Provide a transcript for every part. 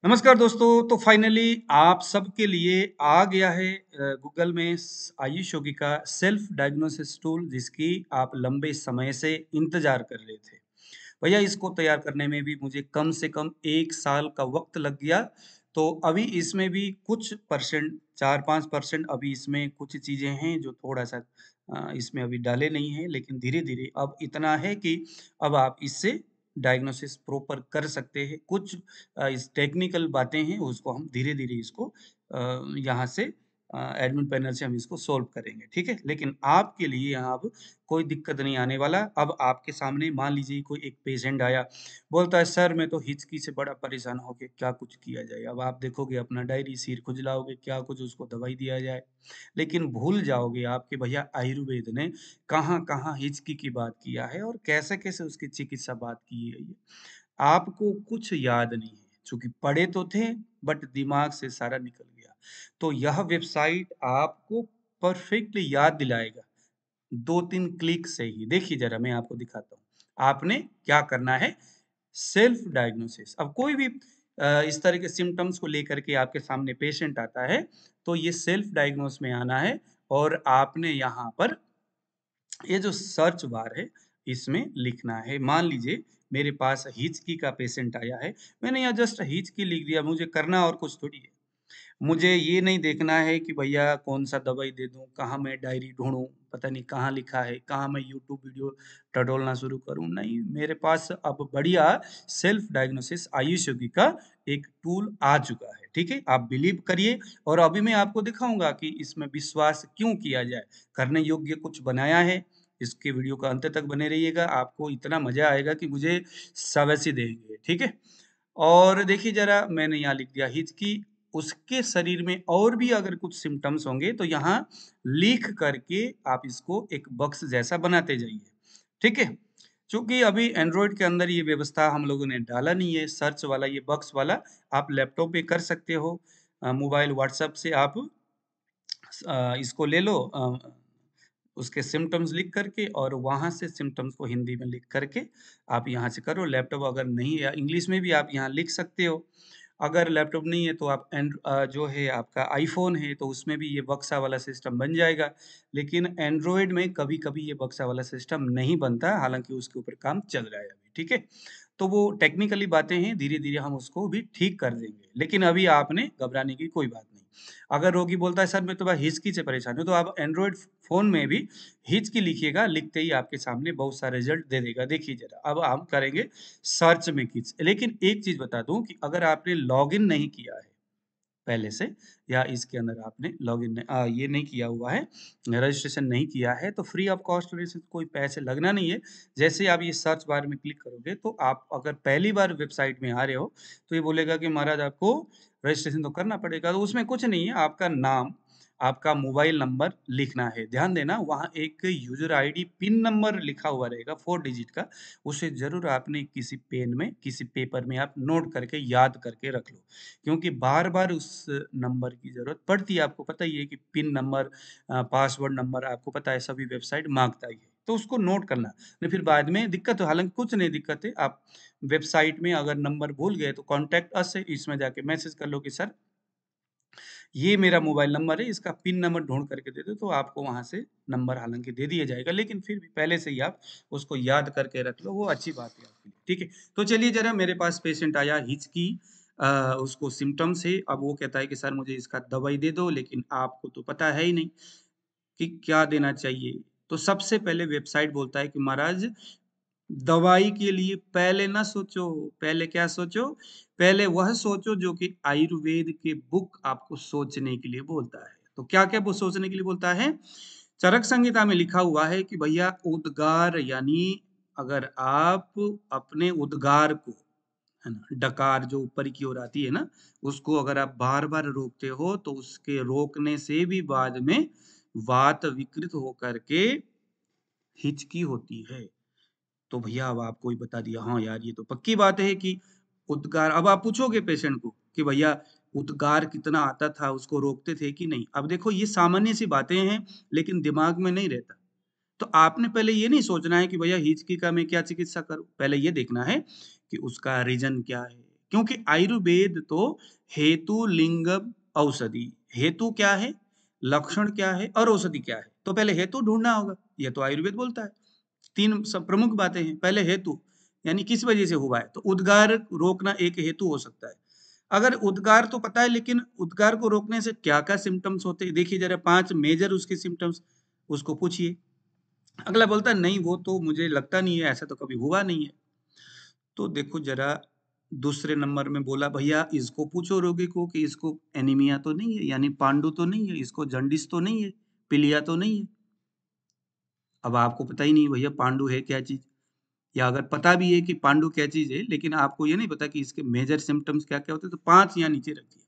नमस्कार दोस्तों। तो फाइनली आप सबके लिए आ गया है गूगल में आयुष योगी का सेल्फ डायग्नोसिस टूल, जिसकी आप लंबे समय से इंतजार कर रहे थे। भैया इसको तैयार करने में भी मुझे कम से कम 1 साल का वक्त लग गया। तो अभी इसमें भी कुछ परसेंट 4-5% अभी इसमें कुछ चीजें हैं जो थोड़ा सा इसमें अभी डाले नहीं है, लेकिन धीरे धीरे अब इतना है कि अब आप इससे डायग्नोसिस प्रॉपर कर सकते हैं। कुछ इस टेक्निकल बातें हैं, उसको हम धीरे धीरे इसको यहाँ से एडमिन पैनल से हम इसको सोल्व करेंगे, ठीक है। लेकिन आपके लिए यहाँ अब कोई दिक्कत नहीं आने वाला। अब आपके सामने मान लीजिए कोई एक पेशेंट आया, बोलता है सर मैं तो हिचकी से बड़ा परेशान हो गया, क्या कुछ किया जाए। अब आप देखोगे अपना डायरी, सिर खुजलाओगे, क्या कुछ उसको दवाई दिया जाए, लेकिन भूल जाओगे आपके भैया आयुर्वेद ने कहाँ कहाँ हिचकी की बात किया है और कैसे कैसे उसकी चिकित्सा बात की है। आपको कुछ याद नहीं है, चूंकि पढ़े तो थे बट दिमाग से सारा निकल गया। तो यह वेबसाइट आपको परफेक्टली याद दिलाएगा 2-3 क्लिक से ही। देखिए जरा मैं आपको दिखाता हूँ। आपने क्या करना है, सेल्फ डायग्नोसिस। अब कोई भी इस तरह के सिम्टम्स को लेकर के आपके सामने पेशेंट आता है, तो ये सेल्फ डायग्नोस में आना है और आपने यहाँ पर ये जो सर्च बार है इसमें लिखना है। मान लीजिए मेरे पास हिचकी का पेशेंट आया है, मैंने यहाँ जस्ट हिचकी लिख दिया, मुझे करना और कुछ थोड़ी है। मुझे ये नहीं देखना है कि भैया कौन सा दवाई दे दूं, कहाँ मैं डायरी ढूंढूं, पता नहीं कहाँ लिखा है, कहाँ मैं यूट्यूब वीडियो टटोलना शुरू करूं। नहीं, मेरे पास अब बढ़िया सेल्फ डायग्नोसिस आयुष योगी का एक टूल आ चुका है, ठीक है। आप बिलीव करिए और अभी मैं आपको दिखाऊंगा कि इसमें विश्वास क्यों किया जाए, करने योग्य कुछ बनाया है। इसके वीडियो का अंत तक बने रहिएगा, आपको इतना मजा आएगा कि मुझे शाबाशी देंगे, ठीक है। और देखिए जरा मैंने यहाँ लिख दिया हिचकी। उसके शरीर में और भी अगर कुछ सिम्टम्स होंगे तो यहाँ लिख करके आप इसको एक बॉक्स जैसा बनाते जाइए, ठीक है। चूंकि अभी एंड्रॉइड के अंदर ये व्यवस्था हम लोगों ने डाला नहीं है, सर्च वाला ये बॉक्स वाला आप लैपटॉप पे कर सकते हो। मोबाइल व्हाट्सएप से आप इसको ले लो, उसके सिम्टम्स लिख करके और वहां से सिम्टम्स को हिंदी में लिख करके आप यहाँ से करो। लैपटॉप अगर नहीं है, इंग्लिश में भी आप यहाँ लिख सकते हो। अगर लैपटॉप नहीं है तो आप जो है आपका आईफोन है तो उसमें भी ये बक्सा वाला सिस्टम बन जाएगा। लेकिन एंड्रॉयड में कभी कभी ये बक्सा वाला सिस्टम नहीं बनता, हालांकि उसके ऊपर काम चल रहा है अभी, ठीक है। तो वो टेक्निकली बातें हैं, धीरे धीरे हम उसको भी ठीक कर देंगे, लेकिन अभी आपने घबराने की कोई बात नहीं। अगर रोगी बोलता है सर मैं तो बस हिचकी से परेशान हूँ, तो आप एंड्रॉइड फोन में भी हिचकी लिखिएगा, लिखते ही आपके सामने बहुत सारे रिजल्ट दे देगा। देखिए जरा अब हम करेंगे सर्च में किच। लेकिन एक चीज बता दूं कि अगर आपने लॉगिन नहीं किया है पहले से, या इसके अंदर आपने लॉगिन ये नहीं किया हुआ है, रजिस्ट्रेशन नहीं किया है, तो फ्री ऑफ कॉस्ट रजिस्ट्रेशन, कोई पैसे लगना नहीं है। जैसे आप ये सर्च बार में क्लिक करोगे तो आप अगर पहली बार वेबसाइट में आ रहे हो तो ये बोलेगा कि महाराज आपको रजिस्ट्रेशन तो करना पड़ेगा। तो उसमें कुछ नहीं है, आपका नाम, आपका मोबाइल नंबर लिखना है। ध्यान देना वहाँ एक यूजर आईडी पिन नंबर लिखा हुआ रहेगा 4 डिजिट का, उसे जरूर आपने किसी पेन में किसी पेपर में आप नोट करके याद करके रख लो, क्योंकि बार बार उस नंबर की जरूरत पड़ती है। आपको पता ही है कि पिन नंबर, पासवर्ड नंबर आपको पता है सभी वेबसाइट मांगता ही है, तो उसको नोट करना, नहीं फिर बाद में दिक्कत हो। हालांकि कुछ नहीं दिक्कत है, आप वेबसाइट में अगर नंबर भूल गए तो कॉन्टेक्ट अस है, इसमें जाके मैसेज कर लो कि सर ये मेरा मोबाइल नंबर है, इसका पिन नंबर ढूंढ करके दे दो, तो आपको वहां से नंबर हालांकि दे दिया जाएगा, लेकिन फिर भी पहले से ही आप उसको याद करके रख लो, वो अच्छी बात है आपके लिए, ठीक है। तो चलिए जरा, मेरे पास पेशेंट आया हिचकी, उसको सिम्टम्स है। अब वो कहता है कि सर मुझे इसका दवाई दे दो, लेकिन आपको तो पता है ही नहीं कि क्या देना चाहिए। तो सबसे पहले वेबसाइट बोलता है कि महाराज दवाई के लिए पहले ना सोचो, पहले क्या सोचो, पहले वह सोचो जो कि आयुर्वेद के बुक आपको सोचने के लिए बोलता है। तो क्या क्या वो सोचने के लिए बोलता है, चरक संहिता में लिखा हुआ है कि भैया उद्गार, यानी अगर आप अपने उद्गार को, है ना, डकार जो ऊपर की ओर आती है ना, उसको अगर आप बार बार रोकते हो तो उसके रोकने से भी बाद में वात विकृत होकर के हिचकी होती है। तो भैया अब आपको ही बता दिया, हाँ यार ये तो पक्की बात है कि उद्गार। अब आप पूछोगे पेशेंट को कि भैया उद्गार कितना आता था, उसको रोकते थे कि नहीं। अब देखो ये सामान्य सी बातें हैं, लेकिन दिमाग में नहीं रहता। तो आपने पहले ये नहीं सोचना है कि भैया हिचकी का मैं क्या चिकित्सा करूं, पहले ये देखना है कि उसका रीजन क्या है, क्योंकि आयुर्वेद तो हेतु लिंग औषधि, हेतु क्या है, लक्षण क्या है और औषधि क्या है, तो पहले हेतु ढूंढना होगा। ये तो आयुर्वेद बोलता है। तीन सब प्रमुख बातें हैं। पहले हेतु यानी किस वजह से हुआ है, तो उद्गार रोकना एक हेतु हो सकता है। अगर उद्गार तो पता है, लेकिन उद्गार को रोकने से क्या क्या सिम्टम्स होते हैं, देखिए जरा 5 मेजर उसके सिम्टम्स, उसको पूछिए। अगला बोलता है नहीं वो तो मुझे लगता नहीं है, ऐसा तो कभी हुआ नहीं है। तो देखो जरा दूसरे नंबर में बोला भैया इसको पूछो रोगी को कि इसको एनीमिया तो नहीं है, यानी पांडु तो नहीं है, इसको जंडिस तो नहीं है, पीलिया तो नहीं है। अब आपको पता ही नहीं भैया पांडु है क्या चीज, या अगर पता भी है कि पांडु क्या चीज है, लेकिन आपको ये नहीं पता कि इसके मेजर सिम्टम्स क्या क्या होते हैं, तो 5 यहाँ नीचे रखिए,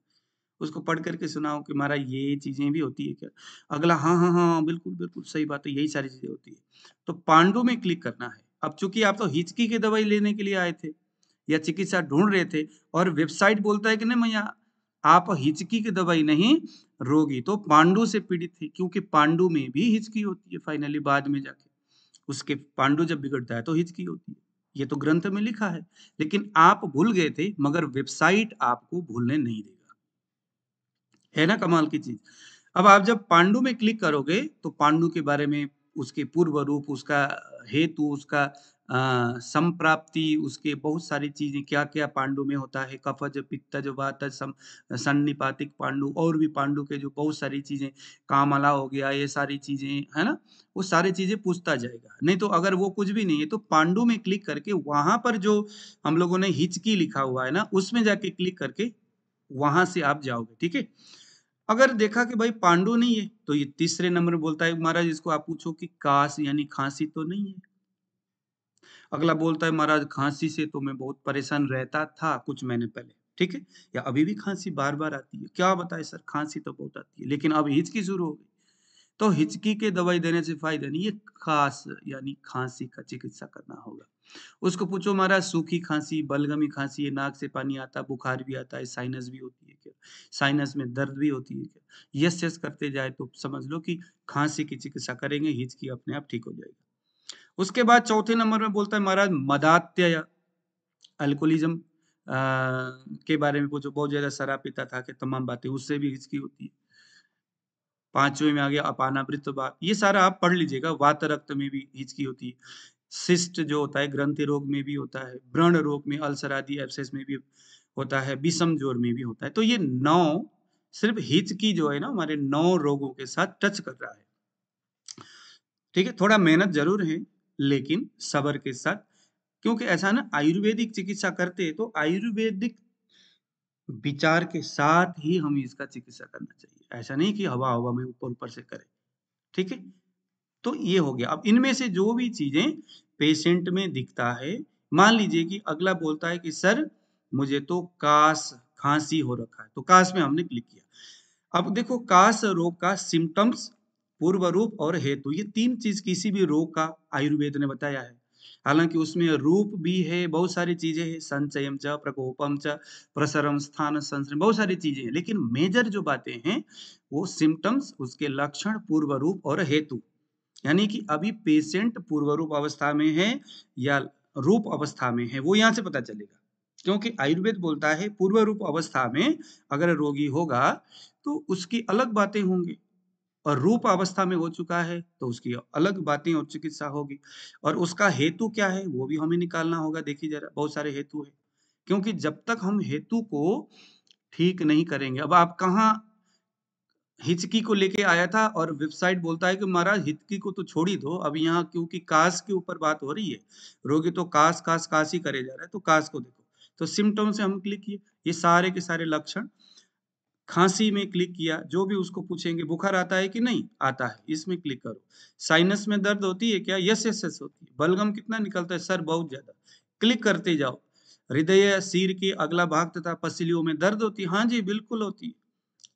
उसको पढ़ करके सुनाओ कि महाराज ये चीजें भी होती है क्या। अगला हाँ हाँ हाँ बिल्कुल बिल्कुल सही बात है, यही सारी चीजें होती है। तो पांडु में क्लिक करना है। अब चूंकि आप तो हिचकी की दवाई लेने के लिए आए थे या चिकित्सा ढूंढ रहे थे, और वेबसाइट बोलता है कि नहीं भैया आप हिचकी की दवाई नहीं, रोगी तो पांडु से पीड़ित थे, क्योंकि पांडु में भी हिचकी होती है फाइनली बाद में जाके। उसके पांडु जब बिगड़ता है तो हिचकी होती है, ये तो ग्रंथ में लिखा है, लेकिन आप भूल गए थे, मगर वेबसाइट आपको भूलने नहीं देगा। है ना कमाल की चीज। अब आप जब पांडु में क्लिक करोगे तो पांडु के बारे में, उसके पूर्व रूप, उसका हेतु, उसका संप्राप्ति, उसके बहुत सारी चीजें क्या क्या पांडु में होता है, कफज पित्तज वातज सन्निपातिक पांडु, और भी पांडु के जो बहुत सारी चीजें, कामला हो गया, ये सारी चीजें है ना, वो सारी चीजें पूछता जाएगा। नहीं तो अगर वो कुछ भी नहीं है तो पांडु में क्लिक करके वहां पर जो हम लोगों ने हिचकी लिखा हुआ है ना, उसमें जाके क्लिक करके वहां से आप जाओगे। ठीक है। अगर देखा कि भाई पांडु नहीं है, तो ये तीसरे नंबर में बोलता है महाराज इसको आप पूछो कि कास यानी खांसी तो नहीं है। अगला बोलता है महाराज खांसी से तो मैं बहुत परेशान रहता था कुछ महीने पहले, ठीक है, या अभी भी खांसी बार बार आती है, क्या बताए सर खांसी तो बहुत आती है लेकिन अब हिचकी शुरू हो गई। तो हिचकी के दवाई देने से फायदा नहीं, ये खास यानी खांसी का चिकित्सा करना होगा। उसको पूछो महाराज सूखी खांसी, बलगमी खांसी है, नाक से पानी आता, बुखार भी आता है, साइनस भी होती है क्या, साइनस में दर्द भी होती है क्या, यस यस करते जाए तो समझ लो कि खांसी की चिकित्सा करेंगे, हिचकी अपने आप ठीक हो जाएगी। उसके बाद चौथे नंबर में बोलता है महाराज मदात्य, अल्कोहलिज्म के बारे में पूछो, बहुत ज्यादा शराब पीता था कि तमाम बातें, उससे भी हिचकी होती है। पांचवें में आ गया अपानावृत बात, ये सारा आप पढ़ लीजिएगा। वात रक्त में भी हिचकी होती है, सिस्ट जो होता है ग्रंथि रोग में भी होता है, व्रण रोग में, अल्सर आदि एब्सेस में भी होता है, विषम जोड़ में भी होता है। तो ये 9 सिर्फ हिचकी जो है ना हमारे 9 रोगों के साथ टच कर रहा है। ठीक है, थोड़ा मेहनत जरूर है लेकिन सब्र के साथ, क्योंकि ऐसा ना आयुर्वेदिक चिकित्सा करते हैं तो आयुर्वेदिक विचार के साथ ही हमें इसका चिकित्सा करना चाहिए, ऐसा नहीं कि हवा हवा में ऊपर ऊपर से करें। ठीक है। तो ये हो गया। अब इनमें से जो भी चीजें पेशेंट में दिखता है, मान लीजिए कि अगला बोलता है कि सर मुझे तो कास खांसी हो रखा है, तो कास में हमने क्लिक किया। अब देखो कास रोग का सिम्टम्स, पूर्व रूप और हेतु, ये 3 चीज किसी भी रोग का आयुर्वेद ने बताया है। हालांकि उसमें रूप भी है, बहुत सारी चीजें हैं, संचयम च प्रकोपम च प्रसरम स्थान संसरण, बहुत सारी चीजें हैं, लेकिन मेजर जो बातें हैं वो सिम्टम्स, उसके लक्षण, पूर्व रूप और हेतु। यानी कि अभी पेशेंट पूर्व रूप अवस्था में है या रूप अवस्था में है, वो यहाँ से पता चलेगा। क्योंकि आयुर्वेद बोलता है पूर्व रूप अवस्था में अगर रोगी होगा तो उसकी अलग बातें होंगी, और रूप अवस्था में हो चुका है तो उसकी अलग बातें और चिकित्सा होगी। और उसका हेतु क्या है वो भी हमें निकालना होगा। देखिए जरा बहुत सारे हेतु है, क्योंकि जब तक हम हेतु को ठीक नहीं करेंगे, अब आप कहाँ हिचकी को लेके आया था और वेबसाइट बोलता है कि महाराज हिचकी को तो छोड़ ही दो, अब यहाँ क्योंकि कास के ऊपर बात हो रही है, रोगी तो कास कास कास ही करे जा रहा है, तो कास को देखो। तो सिम्टम से हम क्लिक किए, ये सारे के सारे लक्षण। खांसी में क्लिक किया, जो भी उसको पूछेंगे बुखार आता है कि नहीं आता है, इसमें क्लिक करो। साइनस में दर्द होती है क्या, यस यस यस होती है। बलगम कितना निकलता है सर, बहुत ज्यादा, क्लिक करते जाओ। हृदय सिर के अगला भाग तथा पसलियों में दर्द होती है, हाँ जी बिल्कुल होती है।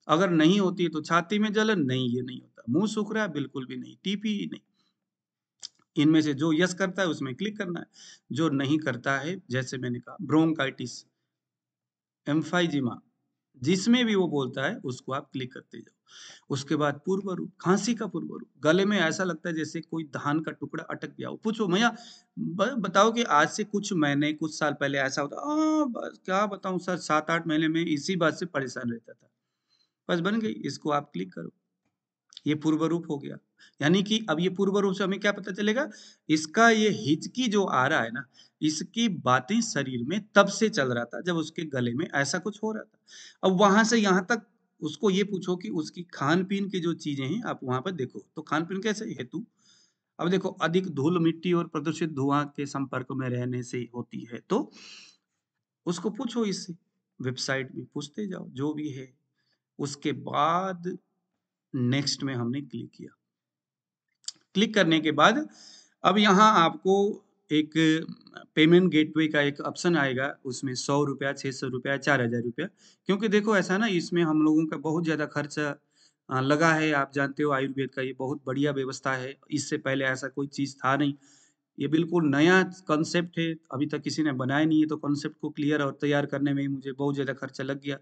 अगर नहीं होती है तो छाती में जलन, नहीं ये नहीं होता। मुंह सूख रहा है, बिल्कुल भी नहीं। टीपी नहीं। इनमें से जो यस करता है उसमें क्लिक करना है, जो नहीं करता है जैसे मैंने कहा ब्रोंकाइटिस, एम्फाइजिमा, जिसमें भी वो बोलता है उसको आप क्लिक करते जाओ। उसके बाद पूर्व रूप, खांसी का पूर्व रूप, गले में ऐसा लगता है जैसे कोई धान का टुकड़ा अटक गया हो। पूछो भैया बताओ कि आज से कुछ महीने, कुछ साल पहले ऐसा होता? बस क्या बताऊँ सर, 7-8 महीने में इसी बात से परेशान रहता था। बस बन गई, इसको आप क्लिक करो। ये पूर्व रूप हो गया। यानी कि अब ये पूर्व रूप से हमें क्या पता चलेगा? इसका ये हिचकी जो आ रहा है ना, इसकी बातें शरीर में तब से चल रहा था, जब उसके गले में ऐसा कुछ हो रहा था। अब वहाँ से यहाँ तक उसको ये पूछो कि उसकी खान-पीन की जो चीज़ें हैं, आप वहाँ पर देखो। तो खान-पीन कैसे हेतु? अब देखो, अधिक धूल, मिट्टी और प्रदूषित धुआँ के संपर्क में रहने से होती है। तो उसको पूछो इससे, वेबसाइट में पूछते जाओ, जो भी है। उसके बाद नेक्स्ट में हमने क्लिक किया। क्लिक करने के बाद अब यहाँ आपको एक पेमेंट गेटवे का एक ऑप्शन आएगा, उसमें ₹100, ₹600, ₹4000। क्योंकि देखो ऐसा है ना, इसमें हम लोगों का बहुत ज़्यादा खर्च लगा है। आप जानते हो आयुर्वेद का ये बहुत बढ़िया व्यवस्था है, इससे पहले ऐसा कोई चीज़ था नहीं। ये बिल्कुल नया कॉन्सेप्ट है, अभी तक किसी ने बनाया नहीं है, तो कॉन्सेप्ट को क्लियर और तैयार करने में ही मुझे बहुत ज़्यादा खर्चा लग गया।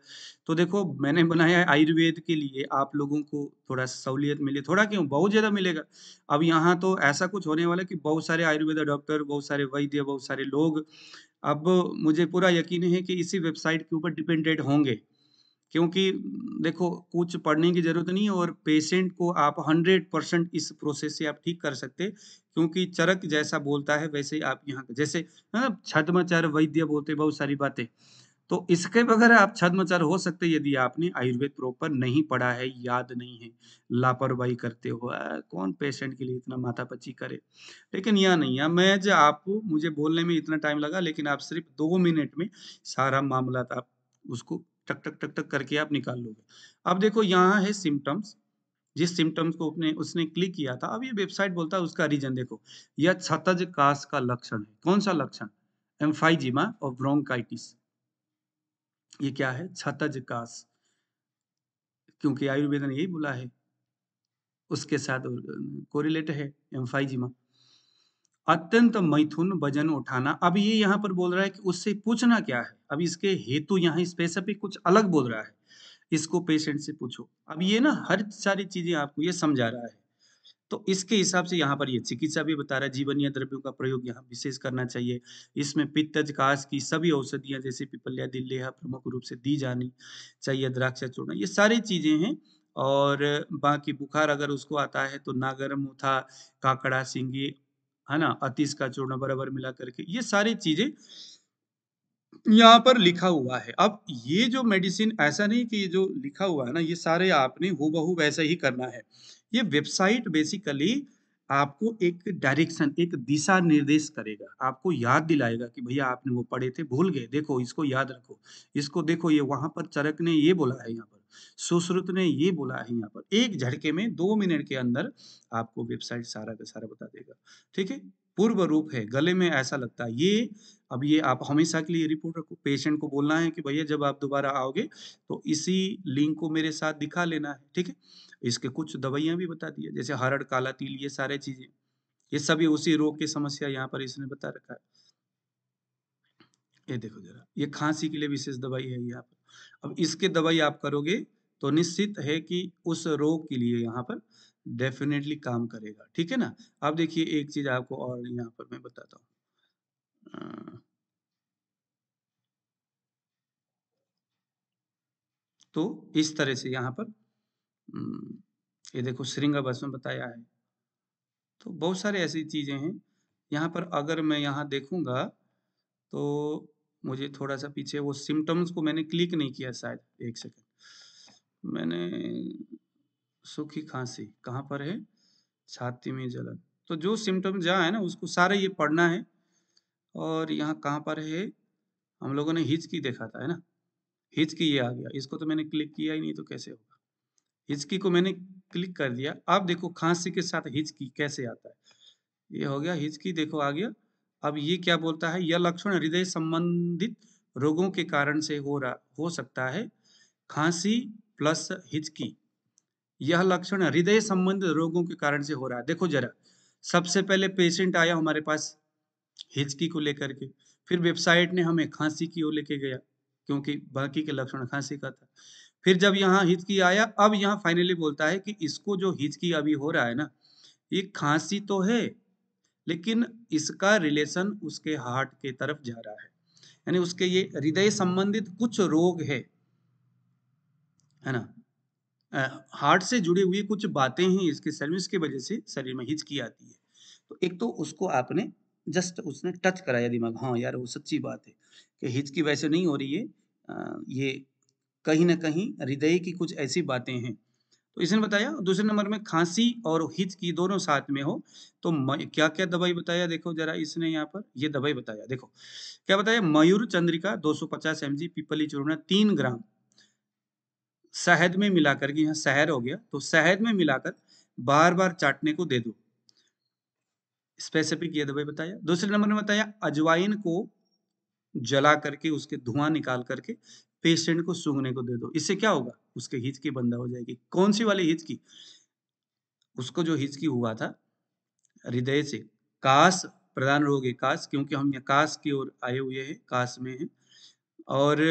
तो देखो, मैंने बनाया है आयुर्वेद के लिए, आप लोगों को थोड़ा सहूलियत मिले, थोड़ा क्यों, बहुत ज़्यादा मिलेगा। अब यहाँ तो ऐसा कुछ होने वाला है कि बहुत सारे आयुर्वेदा डॉक्टर, बहुत सारे वैद्य, बहुत सारे लोग अब मुझे पूरा यकीन है कि इसी वेबसाइट के ऊपर डिपेंडेंट होंगे। क्योंकि देखो, कुछ पढ़ने की ज़रूरत नहीं है और पेशेंट को आप 100% इस प्रोसेस से आप ठीक कर सकते हैं, क्योंकि चरक जैसा बोलता है वैसे ही आप यहाँ जैसे छद्मचार वैद्य बोलते हैं बहुत सारी बातें। तो इसके बगैर आप छद्मचार हो सकते हैं यदि आपने आयुर्वेद प्रॉपर नहीं पढ़ा है, याद नहीं है, लापरवाही करते हो। कौन पेशेंट के लिए इतना माथापच्ची करे? लेकिन यहाँ नहीं है, मैं जो आपको मुझे बोलने में इतना टाइम लगा, लेकिन आप सिर्फ़ 2 मिनट में सारा मामला आप उसको टक, टक, टक, टक करके आप निकाल लोगे। अब देखो, यहाँ है सिम्पटम्स, जिस सिम्पटम्स को अपने उसने क्लिक किया था, अब ये वेबसाइट बोलता है उसका रीज़न देखो, यह क्षतज काश का लक्षण है। कौन-सा लक्षण? एम्फाइजिमा और ब्रोंकाइटिस। ये क्या है? क्षतज काश, क्योंकि आयुर्वेद ने यही बोला है, उसके साथ कोरिलेट है एम्फाइजिमा। अत्यंत मैथुन वजन उठाना, अब ये यहाँ पर बोल रहा है कि उससे पूछना क्या है? अब इसके हेतु यहाँ स्पेसिफिक कुछ अलग बोल रहा है, इसको पेशेंट से पूछो। अब ये ना हर सारी चीज़ें आपको ये समझा रहा है। तो इसके हिसाब से यहाँ पर ये चिकित्सा भी बता रहा है, जीवनीय द्रव्यों का प्रयोग यहाँ विशेष करना चाहिए। इसमें पित्तज, काश की सभी औषधियाँ जैसे पिपल्या, दिल्लेहा प्रमुख रूप से दी जानी चाहिए, द्राक्षा चूर्ण, ये सारी चीज़ें हैं। और बाकी बुखार अगर उसको आता है तो नागर मुथा, काकड़ा, सिंगी, है ना? अतीस का चूर्ण बराबर मिला करके, ये सारी चीज़ें यहाँ पर लिखा हुआ है। अब ये जो मेडिसिन, ऐसा नहीं कि ये जो लिखा हुआ है ना, ये सारे आपने हूबहू वैसा ही करना है। ये वेबसाइट बेसिकली आपको एक डायरेक्शन, एक दिशा निर्देश करेगा। आपको याद दिलाएगा कि भैया आपने वो पढ़े थे, भूल गए, देखो इसको याद रखो। इसको देखो, ये वहाँ पर चरक ने ये बोला है यहाँ पर, सुश्रुत ने ये बोला है यहाँ पर। एक झटके में 2 मिनट के अंदर आपको वेबसाइट सारा का सारा बता देगा। ठीक है? पूर्व रूप है, गले में ऐसा लगता है। ये अब ये आप हमेशा के लिए रिपोर्ट रखो, पेशेंट को बोलना है कि भैया जब आप दोबारा आओगे तो इसी लिंक को मेरे साथ दिखा लेना है, ठीक है? इसके कुछ दवाइयाँ भी बता दी है, जैसे हरड़, काला तिल, ये सारी चीज़ें, ये सभी उसी रोग की समस्या यहाँ पर इसने बता रखा है। ये देखो ज़रा, ये खाँसी के लिए विशेष दवाई है यहाँ पर। अब इसके दवाई आप करोगे तो निश्चित है कि उस रोग के लिए यहाँ पर डेफ़िनेटली काम करेगा, ठीक है ना? अब देखिए, एक चीज़ आपको और यहाँ पर मैं बताता हूँ। अ, तो इस तरह से यहाँ पर हुँ, ये देखो, श्रृंगबस्म बताया है। तो बहुत सारे ऐसी चीज़ें हैं। यहाँ पर अगर मैं यहाँ देखूँगा तो मुझे थोड़ा-सा पीछे वो सिम्पटम्स को मैंने क्लिक नहीं किया शायद, 1 सेकंड। मैंने सूखी खाँसी कहाँ पर है? छाती में जलन। तो जो सिम्पटम जहाँ है ना, उसको सारा ये पढ़ना है। और यहाँ कहाँ पर है? हम लोगों ने हिचकी देखा था, है ना? हिचकी ये आ गया। इसको तो मैंने क्लिक किया ही नहीं, तो कैसे होगा? हिचकी को मैंने क्लिक कर दिया। अब देखो, खाँसी के साथ हिचकी कैसे आता है? ये हो गया हिचकी, देखो आ गया। अब ये क्या बोलता है? यह लक्षण हृदय संबंधित रोगों के कारण से हो सकता है। खाँसी प्लस हिचकी, यह लक्षण हृदय संबंधित रोगों के कारण से हो रहा है। देखो ज़रा, सबसे पहले पेशेंट आया हमारे पास हिचकी को लेकर के, फिर वेबसाइट ने हमें खाँसी की ओर लेके गया। क्योंकि बाकी के लक्षण खांसी का था। फिर जब यहाँ हिचकी आया, अब यहाँ फाइनली बोलता है कि इसको जो हिचकी अभी हो रहा है ना, ये खांसी तो है, लेकिन इसका रिलेशन उसके हार्ट के तरफ जा रहा है, यानी उसके ये हृदय संबंधित कुछ रोग है ना, हार्ट से जुड़ी हुई कुछ बातें हैं इसके शरीर में, इसकी वजह से शरीर में हिचकी आती है। तो एक तो उसको आपने जस्ट उसने टच कराया दिमाग, हाँ यार वो सच्ची बात है कि हिचकी वैसे नहीं हो रही है, ये कहीं ना कहीं हृदय की कुछ ऐसी बातें हैं। तो इसने बताया दूसरे नंबर में खांसी और हिचकी दोनों साथ में हो तो क्या क्या दवाई बताया, देखो जरा इसने यहाँ पर ये दवाई बताया, देखो क्या बताया, मयूर चंद्रिका 250 mg पीपली चूर्ण 3 ग्राम शहद में मिलाकर के, यहाँ शहद हो गया तो शहद में मिलाकर बार बार चाटने को दे दो, स्पेसिफिक ये दवाई बताया। दूसरे नंबर में बताया अजवाइन को जला करके उसके धुआं निकाल करके पेशेंट को सूंघने को दे दो, इससे क्या होगा, उसके हिचकी बंद हो जाएगी। कौन सी वाली हिचकी, उसको जो हिचकी हुआ था हृदय से, काश प्रधान रोग है काश, क्योंकि हम यहाँ काश की ओर आए हुए हैं, काश में है, और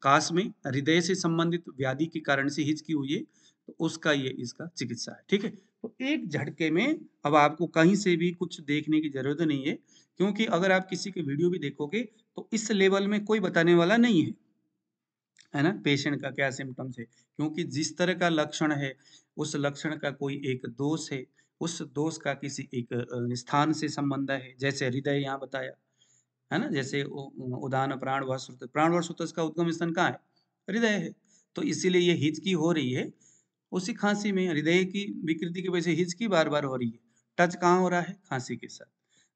काश में हृदय से संबंधित व्याधि के कारण से हिचकी हुई है, तो उसका ये इसका चिकित्सा है। ठीक है, तो एक झटके में अब आपको कहीं से भी कुछ देखने की जरूरत नहीं है, क्योंकि अगर आप किसी के वीडियो भी देखोगे तो इस लेवल में कोई बताने वाला नहीं है ना, पेशेंट का क्या सिम्टम्स है, क्योंकि जिस तरह का लक्षण है उस लक्षण का कोई एक दोष है, उस दोष का किसी एक स्थान से संबंध है, जैसे हृदय यहाँ बताया है ना, जैसे उदान प्राण व श्रुत, प्राण व श्रुत का उद्गम स्थान कहाँ है, हृदय है। तो इसीलिए ये हिचकी हो रही है, उसी खांसी में हृदय की विकृति की वजह से हिचकी बार बार हो रही है, टच कहाँ हो रहा है, खांसी के साथ।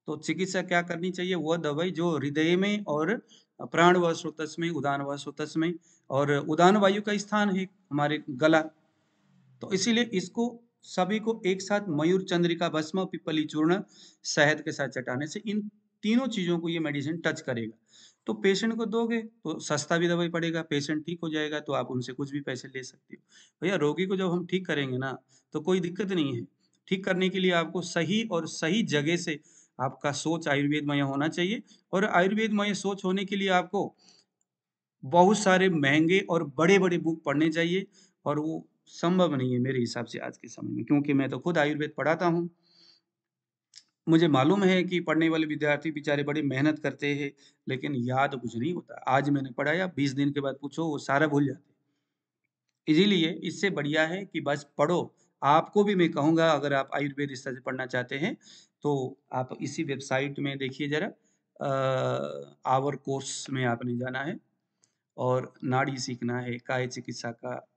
तो चिकित्सा क्या करनी चाहिए, वह दवाई जो हृदय में और प्राण व श्रोतस में, उदान व श्रोतस में, और उदान वायु का स्थान है हमारे गला, तो इसीलिए इसको सभी को एक साथ मयूर चंद्रिका भस्म पिपली चूर्ण शहद के साथ चटाने से इन तीनों चीजों को ये मेडिसिन टच करेगा। तो पेशेंट को दोगे तो सस्ता भी दवाई पड़ेगा, पेशेंट ठीक हो जाएगा तो आप उनसे कुछ भी पैसे ले सकते हो। भैया रोगी को जब हम ठीक करेंगे ना तो कोई दिक्कत नहीं है, ठीक करने के लिए आपको सही और सही जगह से आपका सोच आयुर्वेदमय होना चाहिए, और आयुर्वेदमय सोच होने के लिए आपको बहुत सारे महंगे और बड़े-बड़े बुक पढ़ने चाहिए, और वो संभव नहीं है मेरे हिसाब से आज के समय में, क्योंकि मैं तो खुद आयुर्वेद पढ़ाता हूँ। मुझे मालूम है कि पढ़ने वाले विद्यार्थी बेचारे बड़ी मेहनत करते हैं, लेकिन याद कुछ नहीं होता। आज मैंने पढ़ाया, 20 दिन के बाद पूछो वो सारा भूल जाते हैं। इसीलिए इससे बढ़िया है कि बस पढ़ो। आपको भी मैं कहूँगा अगर आप आयुर्वेद इस तरह से पढ़ना चाहते हैं, तो आप इसी वेबसाइट में देखिए ज़रा, आवर कोर्स में आपने जाना है और नाड़ी सीखना है, काय चिकित्सा का,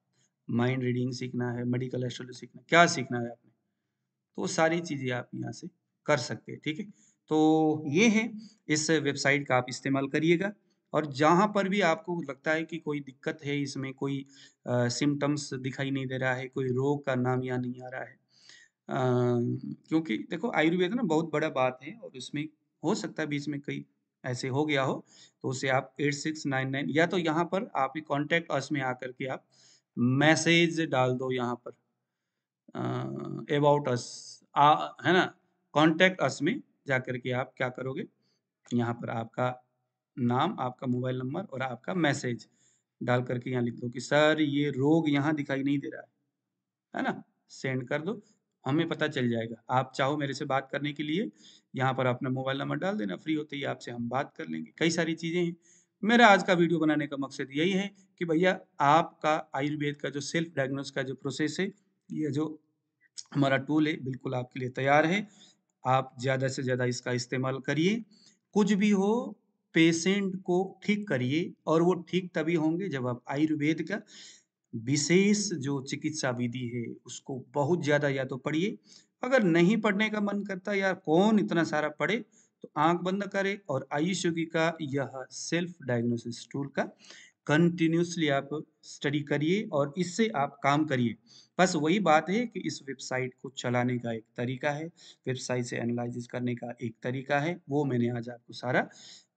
माइंड रीडिंग सीखना है, मेडिकल एस्ट्रोलॉजी सीखना है, क्या सीखना है आपने, तो वो सारी चीज़ें आप यहाँ से कर सकते हैं। ठीक है, तो ये है, इस वेबसाइट का आप इस्तेमाल करिएगा, और जहाँ पर भी आपको लगता है कि कोई दिक्कत है, इसमें कोई सिम्टम्स दिखाई नहीं दे रहा है, कोई रोग का नाम यहाँ नहीं आ रहा है, क्योंकि देखो आयुर्वेद ना बहुत बड़ा बात है, और उसमें हो सकता है बीच में कहीं ऐसे हो गया हो, तो उसे आप 8699 या तो यहाँ पर आप कॉन्टेक्ट अस में आकर के आप मैसेज डाल दो यहाँ पर, अबाउट अस, है ना, कॉन्टेक्ट अस में जाकर के आप क्या करोगे, यहाँ पर आपका नाम, आपका मोबाइल नंबर और आपका मैसेज डाल करके यहाँ लिख दो कि सर ये रोग यहाँ दिखाई नहीं दे रहा है ना, सेंड कर दो, हमें पता चल जाएगा। आप चाहो मेरे से बात करने के लिए यहाँ पर अपना मोबाइल नंबर डाल देना, फ्री होते ही आपसे हम बात कर लेंगे। कई सारी चीज़ें हैं। मेरा आज का वीडियो बनाने का मकसद यही है कि भैया आपका आयुर्वेद का जो सेल्फ डायग्नोस का जो प्रोसेस है, ये जो हमारा टूल है बिल्कुल आपके लिए तैयार है। आप ज़्यादा से ज़्यादा इसका इस्तेमाल करिए। कुछ भी हो, पेशेंट को ठीक करिए, और वो ठीक तभी होंगे जब आप आयुर्वेद का विशेष जो चिकित्सा विधि है उसको बहुत ज़्यादा या तो पढ़िए, अगर नहीं पढ़ने का मन करता यार कौन इतना सारा पढ़े, तो आंख बंद करे और आयुष योगी का यह सेल्फ डायग्नोसिस टूल का कंटिन्यूसली आप स्टडी करिए और इससे आप काम करिए। बस वही बात है कि इस वेबसाइट को चलाने का एक तरीका है, वेबसाइट से एनालिसिस करने का एक तरीका है, वो मैंने आज आपको सारा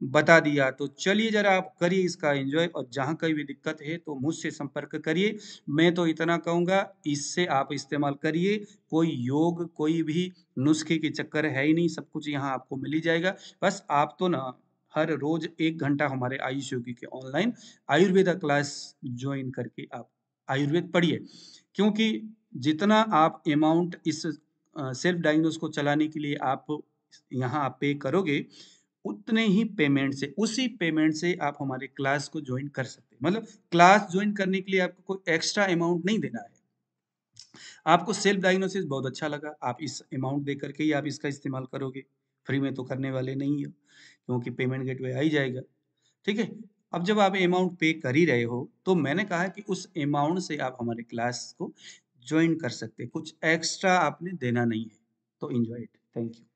बता दिया। तो चलिए ज़रा आप करिए इसका एन्जॉय, और जहाँ कहीं भी दिक्कत है तो मुझसे संपर्क करिए। मैं तो इतना कहूँगा इससे आप इस्तेमाल करिए, कोई योग, कोई भी नुस्खे के चक्कर है ही नहीं, सब कुछ यहाँ आपको मिल ही जाएगा। बस आप तो ना हर रोज 1 घंटा हमारे आयुष योगी के ऑनलाइन आयुर्वेदा क्लास जॉइन करके आप आयुर्वेद पढ़िए। क्योंकि जितना आप अमाउंट इस सेल्फ डायग्नोस को चलाने के लिए आप यहाँ आप पे करोगे, उतने ही पेमेंट से उसी पेमेंट से आप हमारे क्लास को जॉइन कर सकते हैं। मतलब क्लास जॉइन करने के लिए आपको कोई एक्स्ट्रा अमाउंट नहीं देना है। आपको सेल्फ डायग्नोसिस बहुत अच्छा लगा, आप इस अमाउंट दे करके ही आप इसका इस्तेमाल करोगे, फ्री में तो करने वाले नहीं हो, क्योंकि पेमेंट गेटवे आ ही जाएगा, ठीक है? अब जब आप अमाउंट पे कर ही रहे हो, तो मैंने कहा कि उस अमाउंट से आप हमारे क्लास को जॉइन कर सकते हैं, कुछ एक्स्ट्रा आपने देना नहीं है। तो एन्जॉय इट, थैंक यू।